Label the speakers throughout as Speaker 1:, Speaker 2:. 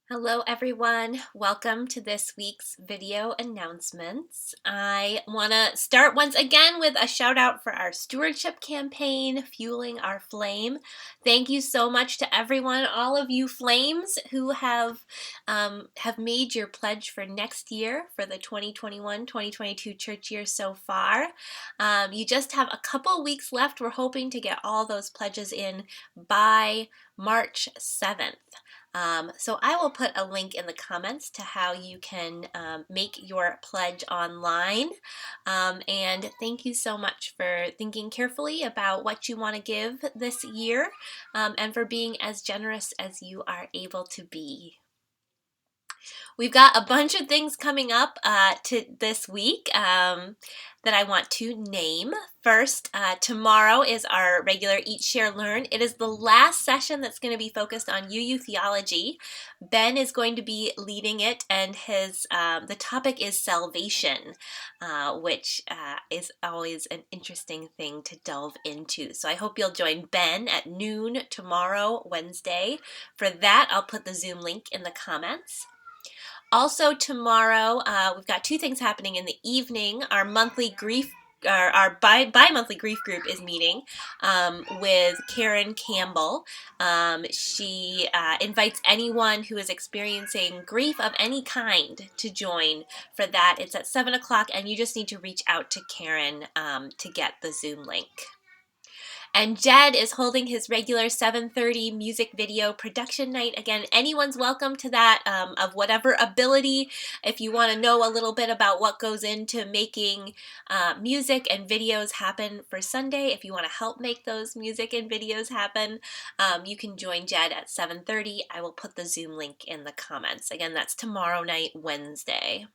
Speaker 1: Hello everyone, welcome to this week's video announcements. I want to start once again with a shout out for our stewardship campaign, Fueling Our Flame. Thank you so much to everyone, all of you flames who have made your pledge for next year for the 2021-2022 church year so far. You just have a couple weeks left. We're hoping to get all those pledges in by March 7th. So I will put a link in the comments to how you can make your pledge online. And thank you so much for thinking carefully about what you want to give this year and for being as generous as you are able to be. We've got a bunch of things coming up to this week that I want to name. First, tomorrow is our regular Eat, Share, Learn. It is the last session that's going to be focused on UU theology. Ben is going to be leading it, and the topic is salvation, which is always an interesting thing to delve into. So I hope you'll join Ben at noon tomorrow, Wednesday. For that, I'll put the Zoom link in the comments. Also tomorrow, we've got two things happening in the evening. Our monthly grief, our bi-monthly grief group is meeting with Karen Campbell. She invites anyone who is experiencing grief of any kind to join for that. It's at 7 o'clock, and you just need to reach out to Karen to get the Zoom link. And Jed is holding his regular 7:30 music video production night. Again, anyone's welcome to that of whatever ability. If you want to know a little bit about what goes into making music and videos happen for Sunday, if you want to help make those music and videos happen, you can join Jed at 7:30. I will put the Zoom link in the comments. Again, that's tomorrow night, Wednesday.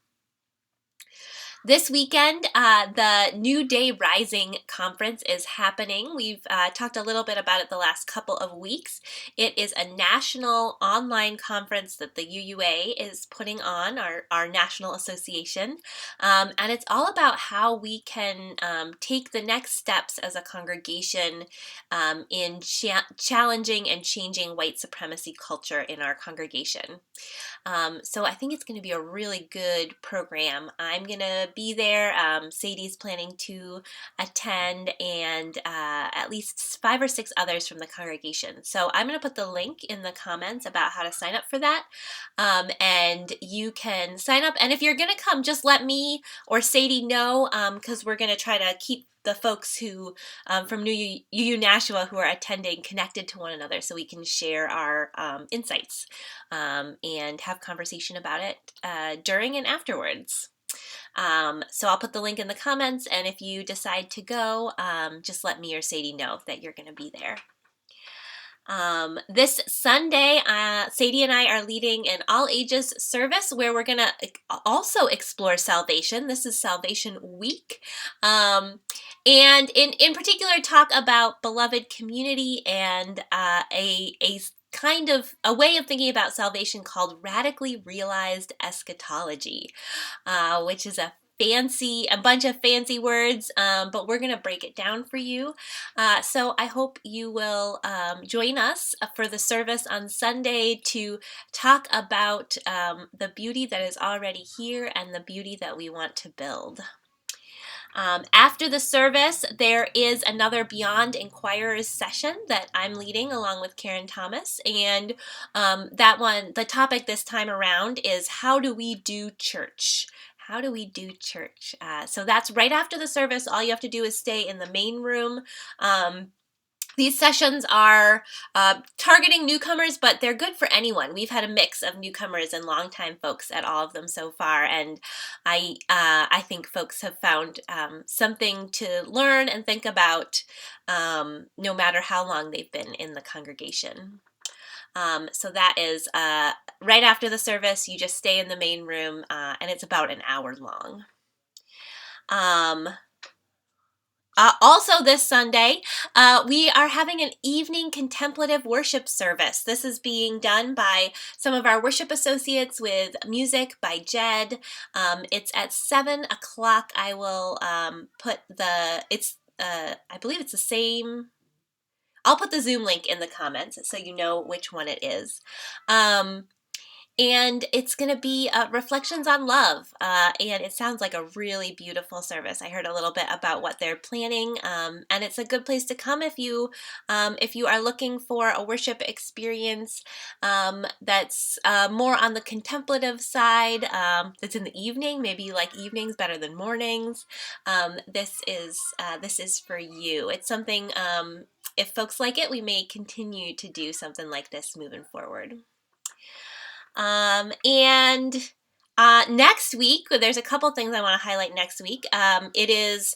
Speaker 1: This weekend, the New Day Rising Conference is happening. We've talked a little bit about it the last couple of weeks. It is a national online conference that the UUA is putting on, our national association. And it's all about how we can take the next steps as a congregation in challenging and changing white supremacy culture in our congregation. So I think it's going to be a really good program. I'm going to be there. Sadie's planning to attend, and at least 5 or 6 others from the congregation. So I'm going to put the link in the comments about how to sign up for that. And you can sign up. And if you're going to come, just let me or Sadie know, because we're going to try to keep the folks who from UU Nashua who are attending connected to one another so we can share our insights and have conversation about it during and afterwards. So I'll put the link in the comments, and if you decide to go, just let me or Sadie know that you're going to be there. This Sunday, Sadie and I are leading an all ages service where we're going to also explore salvation. This is Salvation Week. And in particular, talk about beloved community and a kind of a way of thinking about salvation called radically realized eschatology, which is a bunch of fancy words, but we're going to break it down for you. So I hope you will join us for the service on Sunday to talk about the beauty that is already here and the beauty that we want to build. After the service, there is another Beyond Inquirers session that I'm leading along with Karen Thomas, and that one, the topic this time around is how do we do church? How do we do church? So that's right after the service. All you have to do is stay in the main room. These sessions are targeting newcomers, but they're good for anyone. We've had a mix of newcomers and longtime folks at all of them so far, and I think folks have found something to learn and think about no matter how long they've been in the congregation. So that is right after the service. You just stay in the main room, and it's about an hour long. Also this Sunday, we are having an evening contemplative worship service. This is being done by some of our worship associates with music by Jed. It's at 7 o'clock. I will put I believe it's the same. I'll put the Zoom link in the comments so you know which one it is. And it's going to be Reflections on Love. And it sounds like a really beautiful service. I heard a little bit about what they're planning, and it's a good place to come if you are looking for a worship experience that's more on the contemplative side, that's in the evening. Maybe you like evenings better than mornings. This is for you. It's something, if folks like it, we may continue to do something like this moving forward. And next week, there's a couple things I want to highlight next week. There's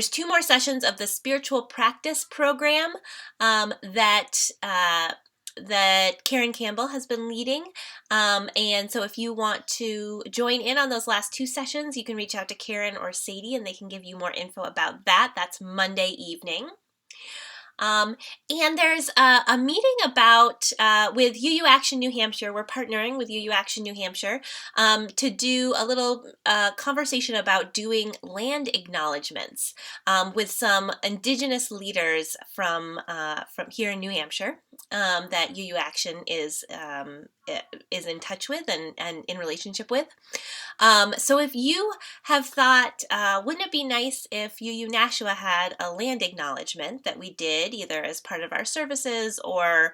Speaker 1: 2 more sessions of the spiritual practice program that Karen Campbell has been leading. And so if you want to join in on those last 2 sessions, you can reach out to Karen or Sadie and they can give you more info about that. That's Monday evening. And there's a meeting about with UU Action New Hampshire. We're partnering with UU Action New Hampshire to do a little conversation about doing land acknowledgements with some Indigenous leaders from here in New Hampshire that UU Action is in touch with and in relationship with. So if you have thought, wouldn't it be nice if UU Nashua had a land acknowledgement that we did either as part of our services or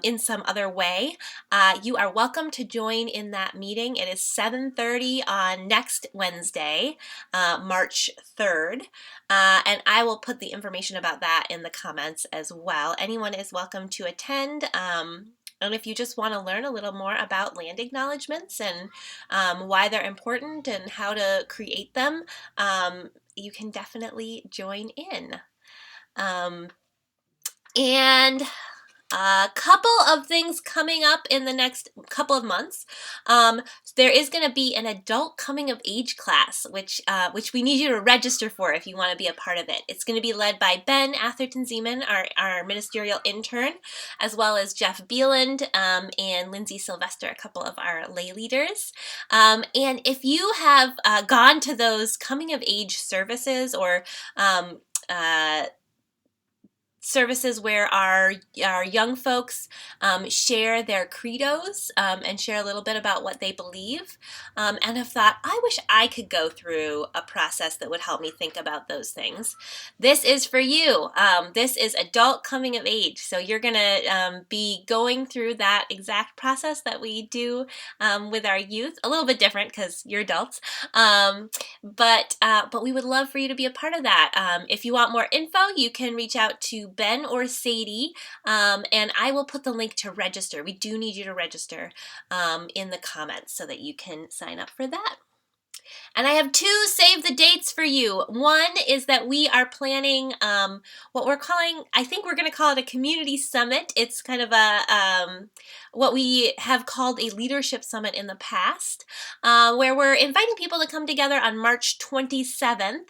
Speaker 1: in some other way, you are welcome to join in that meeting. It is 7:30 on next Wednesday, March 3rd, and I will put the information about that in the comments as well. Anyone is welcome to attend. And if you just want to learn a little more about land acknowledgements and why they're important and how to create them, you can definitely join in. And a couple of things coming up in the next couple of months. There is going to be an adult coming of age class, which we need you to register for if you want to be a part of it. It's going to be led by Ben Atherton-Zeman, our ministerial intern, as well as Jeff Beeland and Lindsay Sylvester, a couple of our lay leaders. And if you have gone to those coming of age services or services where our young folks share their credos and share a little bit about what they believe, and have thought, I wish I could go through a process that would help me think about those things. This is for you. This is adult coming of age. So you're going to be going through that exact process that we do with our youth. A little bit different because you're adults. But we would love for you to be a part of that. If you want more info, you can reach out to Ben or Sadie, and I will put the link to register. We do need you to register in the comments so that you can sign up for that. And I have 2 save the dates for you. One is that we are planning what we're calling, I think we're going to call it a community summit. It's kind of what we have called a leadership summit in the past, where we're inviting people to come together on March 27th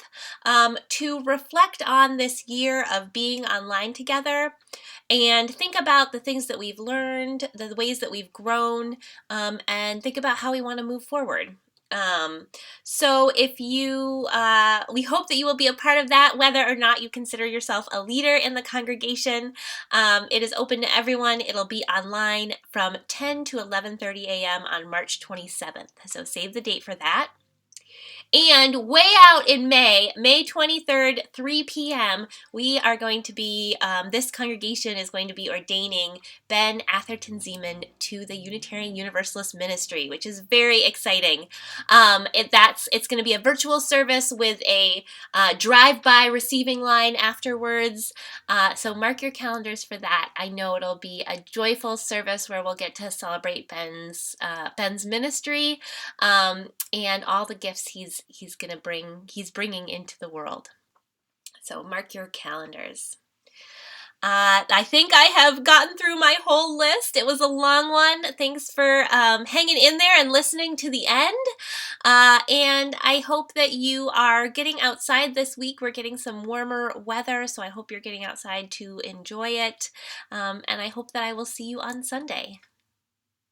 Speaker 1: to reflect on this year of being online together and think about the things that we've learned, the ways that we've grown, and think about how we want to move forward. So if you, we hope that you will be a part of that, whether or not you consider yourself a leader in the congregation. It is open to everyone. It'll be online from 10 to 11:30 a.m. on March 27th. So save the date for that. And way out in May 23rd, 3 p.m., we are going to be, this congregation is going to be ordaining Ben Atherton-Zeman to the Unitarian Universalist Ministry, which is very exciting. It's going to be a virtual service with a drive-by receiving line afterwards. So mark your calendars for that. I know it'll be a joyful service where we'll get to celebrate Ben's ministry and all the gifts he's bringing into the world. So mark your calendars. I think I have gotten through my whole list. It was a long one. Thanks for hanging in there and listening to the end. And I hope that you are getting outside this week. We're getting some warmer weather, so I hope you're getting outside to enjoy it. And I hope that I will see you on Sunday.